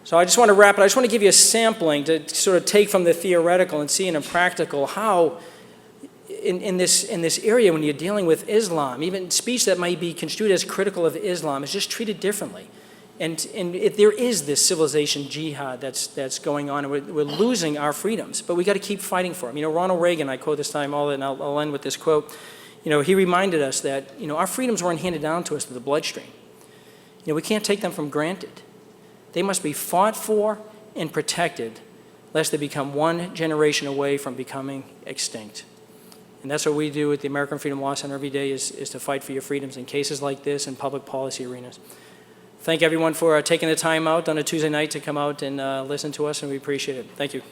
So I just want to wrap it. I just want to give you a sampling to sort of take from the theoretical and see in a practical how in this area when you're dealing with Islam, even speech that might be construed as critical of Islam is just treated differently. There is this civilization jihad that's going on, and we're losing our freedoms, but we got to keep fighting for them. You know, Ronald Reagan, I quote this time all, and I'll end with this quote. You know, he reminded us that, you know, our freedoms weren't handed down to us through the bloodstream. You know, we can't take them for granted. They must be fought for and protected, lest they become one generation away from becoming extinct. And that's what we do at the American Freedom Law Center every day, is to fight for your freedoms in cases like this and public policy arenas. Thank everyone for taking the time out on a Tuesday night to come out and listen to us, and we appreciate it. Thank you.